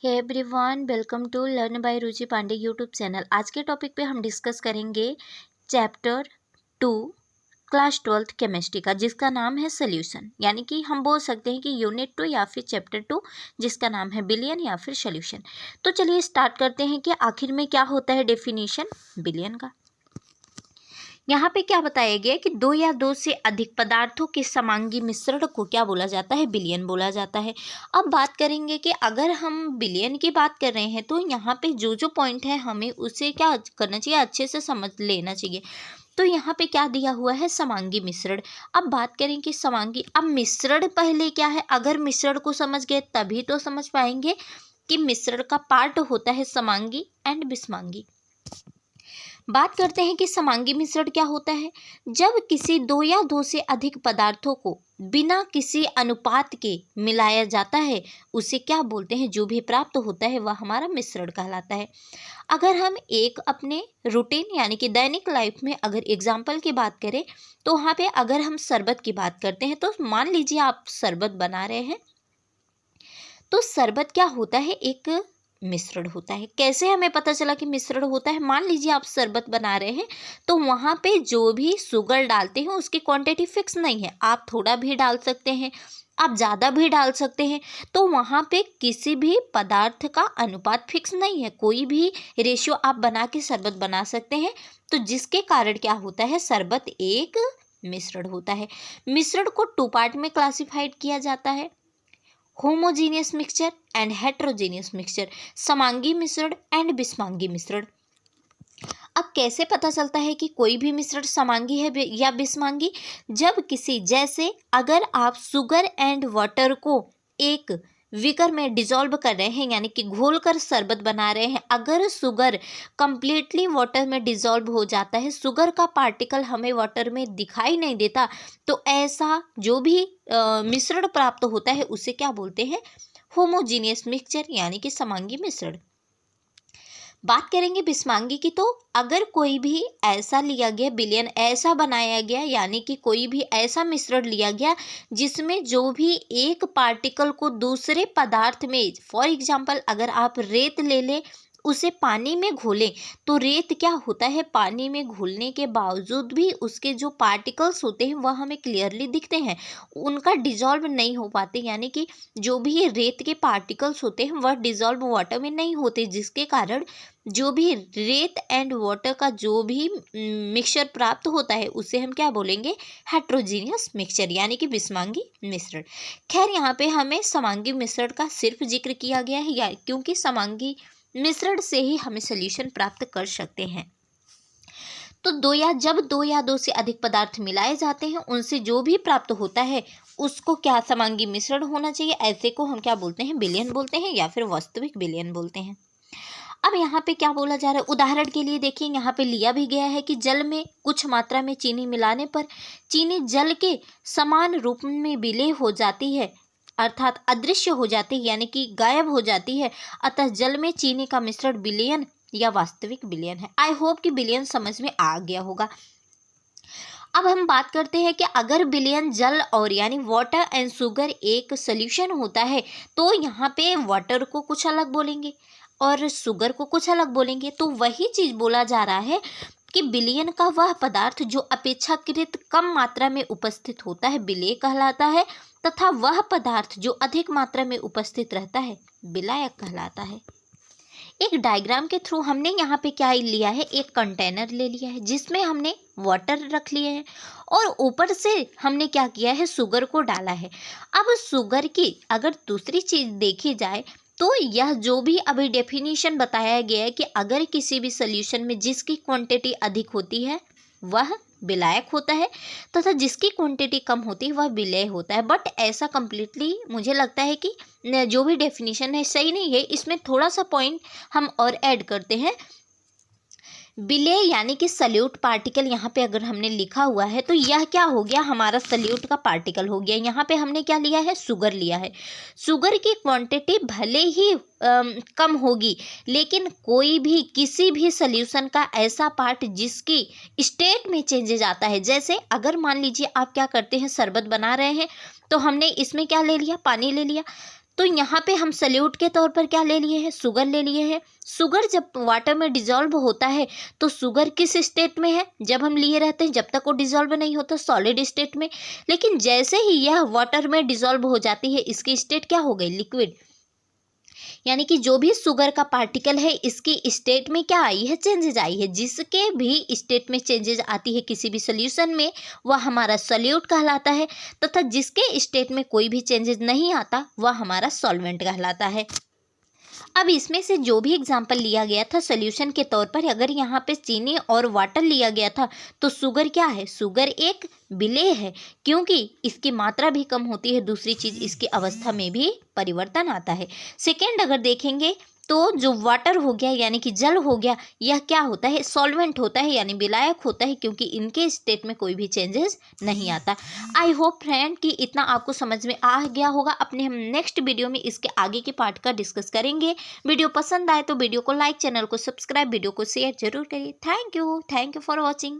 Hey everyone, welcome to learn by Ruchi Pandey YouTube channel. आज के topic पे हम डिस्कस करेंगे चैप्टर 2 क्लास 12th केमिस्ट्री का, जिसका नाम है सोल्यूशन। यानी कि हम बोल सकते हैं कि यूनिट 2 या फिर चैप्टर 2, जिसका नाम है बिलियन या फिर सोल्यूशन। तो चलिए स्टार्ट करते हैं कि आखिर में क्या होता है डेफिनेशन बिलियन का। यहाँ पे क्या बताया गया कि दो या दो से अधिक पदार्थों के समांगी मिश्रण को क्या बोला जाता है, बिलियन बोला जाता है। अब बात करेंगे कि अगर हम बिलियन की बात कर रहे हैं तो यहाँ पे जो जो पॉइंट है हमें उसे क्या करना चाहिए, अच्छे से समझ लेना चाहिए। तो यहाँ पे क्या दिया हुआ है, समांगी मिश्रण। अब बात करें कि समांगी, अब मिश्रण पहले क्या है, अगर मिश्रण को समझ गए तभी तो समझ पाएंगे कि मिश्रण का पार्ट होता है समांगी एंड विषमांगी। बात करते हैं कि समांगी मिश्रण क्या होता है। जब किसी दो या दो से अधिक पदार्थों को बिना किसी अनुपात के मिलाया जाता है उसे क्या बोलते हैं, जो भी प्राप्त होता है वह हमारा मिश्रण कहलाता है। अगर हम एक अपने रूटीन यानी कि दैनिक लाइफ में अगर एग्जाम्पल की बात करें तो वहाँ पे अगर हम शरबत की बात करते हैं तो मान लीजिए आप शरबत बना रहे हैं, तो शरबत क्या होता है, एक मिश्रण होता है। कैसे हमें पता चला कि मिश्रण होता है, मान लीजिए आप शरबत बना रहे हैं तो वहाँ पे जो भी शुगर डालते हैं उसकी क्वांटिटी फिक्स नहीं है, आप थोड़ा भी डाल सकते हैं, आप ज़्यादा भी डाल सकते हैं। तो वहाँ पे किसी भी पदार्थ का अनुपात फिक्स नहीं है, कोई भी रेशियो आप बना के शरबत बना सकते हैं। तो जिसके कारण क्या होता है, शरबत एक मिश्रण होता है। मिश्रण को 2 पार्ट में क्लासिफाइड किया जाता है, homogeneous mixture and heterogeneous mixture, समांगी मिश्रण एंड विषमांगी मिश्रण। अब कैसे पता चलता है कि कोई भी मिश्रण समांगी है या विषमांगी, जब किसी, जैसे अगर आप शुगर एंड वाटर को एक विकर में डिजोल्व कर रहे हैं यानी कि घोल कर शरबत बना रहे हैं, अगर शुगर कंप्लीटली वाटर में डिजोल्व हो जाता है, शुगर का पार्टिकल हमें वाटर में दिखाई नहीं देता, तो ऐसा जो भी मिश्रण प्राप्त होता है उसे क्या बोलते हैं, होमोजीनियस मिक्सचर यानी कि समांगी मिश्रण। बात करेंगे विषमांगी की, तो अगर कोई भी ऐसा लिया गया बिलियन, ऐसा बनाया गया यानी कि कोई भी ऐसा मिश्रण लिया गया जिसमें जो भी एक पार्टिकल को दूसरे पदार्थ में, फॉर एग्जांपल अगर आप रेत ले लें उसे पानी में घोलें, तो रेत क्या होता है, पानी में घुलने के बावजूद भी उसके जो पार्टिकल्स होते हैं वह हमें क्लियरली दिखते हैं, उनका डिजॉल्व नहीं हो पाते, यानी कि जो भी रेत के पार्टिकल्स होते हैं वह डिजॉल्व वाटर में नहीं होते, जिसके कारण जो भी रेत एंड वाटर का जो भी मिक्सचर प्राप्त होता है उसे हम क्या बोलेंगे, हेट्रोजीनियस मिक्सचर यानी कि विषमांगी मिश्रण। खैर यहाँ पे हमें समांगी मिश्रण का सिर्फ जिक्र किया गया है, या क्योंकि समांगी मिश्रण से ही हमें सोल्यूशन प्राप्त कर सकते हैं। तो जब दो या दो से अधिक पदार्थ मिलाए जाते हैं उनसे जो भी प्राप्त होता है उसको क्या समांगी मिश्रण होना चाहिए, ऐसे को हम क्या बोलते हैं, बिलियन बोलते हैं या फिर वास्तविक बिलियन बोलते हैं। अब यहाँ पे क्या बोला जा रहा है, उदाहरण के लिए देखिए यहाँ पे लिया भी गया है कि जल में कुछ मात्रा में चीनी मिलाने पर चीनी जल के समान रूप में विलय हो जाती है, अर्थात अदृश्य हो जाती है यानी कि गायब हो जाती है। अतः जल में चीनी का मिश्रण बिलियन या वास्तविक बिलियन है। आई होप कि बिलियन समझ में आ गया होगा। अब हम बात करते हैं कि अगर बिलियन जल और यानी वाटर एंड शुगर एक सोल्यूशन होता है तो यहाँ पे वाटर को कुछ अलग बोलेंगे और शुगर को कुछ अलग बोलेंगे। तो वही चीज़ बोला जा रहा है कि बिलियन का वह पदार्थ जो अपेक्षाकृत कम मात्रा में उपस्थित होता है विलेय कहलाता है, तथा वह पदार्थ जो अधिक मात्रा में उपस्थित रहता है विलायक कहलाता है। एक डायग्राम के थ्रू हमने यहाँ पे क्या लिया है, एक कंटेनर ले लिया है जिसमें हमने वाटर रख लिए हैं और ऊपर से हमने क्या किया है, शुगर को डाला है। अब शुगर की अगर दूसरी चीज़ देखी जाए तो यह जो भी अभी डेफिनेशन बताया गया है कि अगर किसी भी सोल्यूशन में जिसकी क्वांटिटी अधिक होती है वह विलायक होता है तथा जिसकी क्वांटिटी कम होती है वह विलेय होता है। बट ऐसा कम्प्लीटली मुझे लगता है कि जो भी डेफिनेशन है सही नहीं है, इसमें थोड़ा सा पॉइंट हम और ऐड करते हैं। विलेय यानी कि सल्यूट पार्टिकल यहाँ पे अगर हमने लिखा हुआ है तो यह क्या हो गया, हमारा सल्यूट का पार्टिकल हो गया। यहाँ पे हमने क्या लिया है, शुगर लिया है। शुगर की क्वांटिटी भले ही कम होगी लेकिन कोई भी किसी भी सल्यूशन का ऐसा पार्ट जिसकी स्टेट में चेंजेज आता है, जैसे अगर मान लीजिए आप क्या करते हैं, शरबत बना रहे हैं तो हमने इसमें क्या ले लिया, पानी ले लिया, तो यहाँ पे हम सल्यूट के तौर पर क्या ले लिए हैं, शुगर ले लिए हैं। शुगर जब वाटर में डिजॉल्व होता है तो शुगर किस स्टेट में है, जब हम लिए रहते हैं जब तक वो डिजॉल्व नहीं होता सॉलिड स्टेट में। लेकिन जैसे ही यह वाटर में डिजॉल्व हो जाती है इसकी स्टेट क्या हो गई, लिक्विड। यानी कि जो भी शुगर का पार्टिकल है इसकी स्टेट में क्या आई है, चेंजेज आई है। जिसके भी स्टेट में चेंजेज आती है किसी भी सोल्यूशन में वह हमारा सॉल्यूट कहलाता है, तथा जिसके स्टेट में कोई भी चेंजेज नहीं आता वह हमारा सॉल्वेंट कहलाता है। अब इसमें से जो भी एग्जाम्पल लिया गया था सोल्यूशन के तौर पर, अगर यहाँ पे चीनी और वाटर लिया गया था तो शुगर क्या है, शुगर एक विलेय है, क्योंकि इसकी मात्रा भी कम होती है। दूसरी चीज़ इसकी अवस्था में भी परिवर्तन आता है। सेकेंड अगर देखेंगे तो जो वाटर हो गया यानी कि जल हो गया, यह क्या होता है, सॉल्वेंट होता है यानी विलायक होता है, क्योंकि इनके स्टेट में कोई भी चेंजेस नहीं आता। आई होप फ्रेंड कि इतना आपको समझ में आ गया होगा। अपने हम नेक्स्ट वीडियो में इसके आगे के पार्ट का डिस्कस करेंगे। वीडियो पसंद आए तो वीडियो को लाइक, चैनल को सब्सक्राइब, वीडियो को शेयर जरूर करिए। Thank you for watching.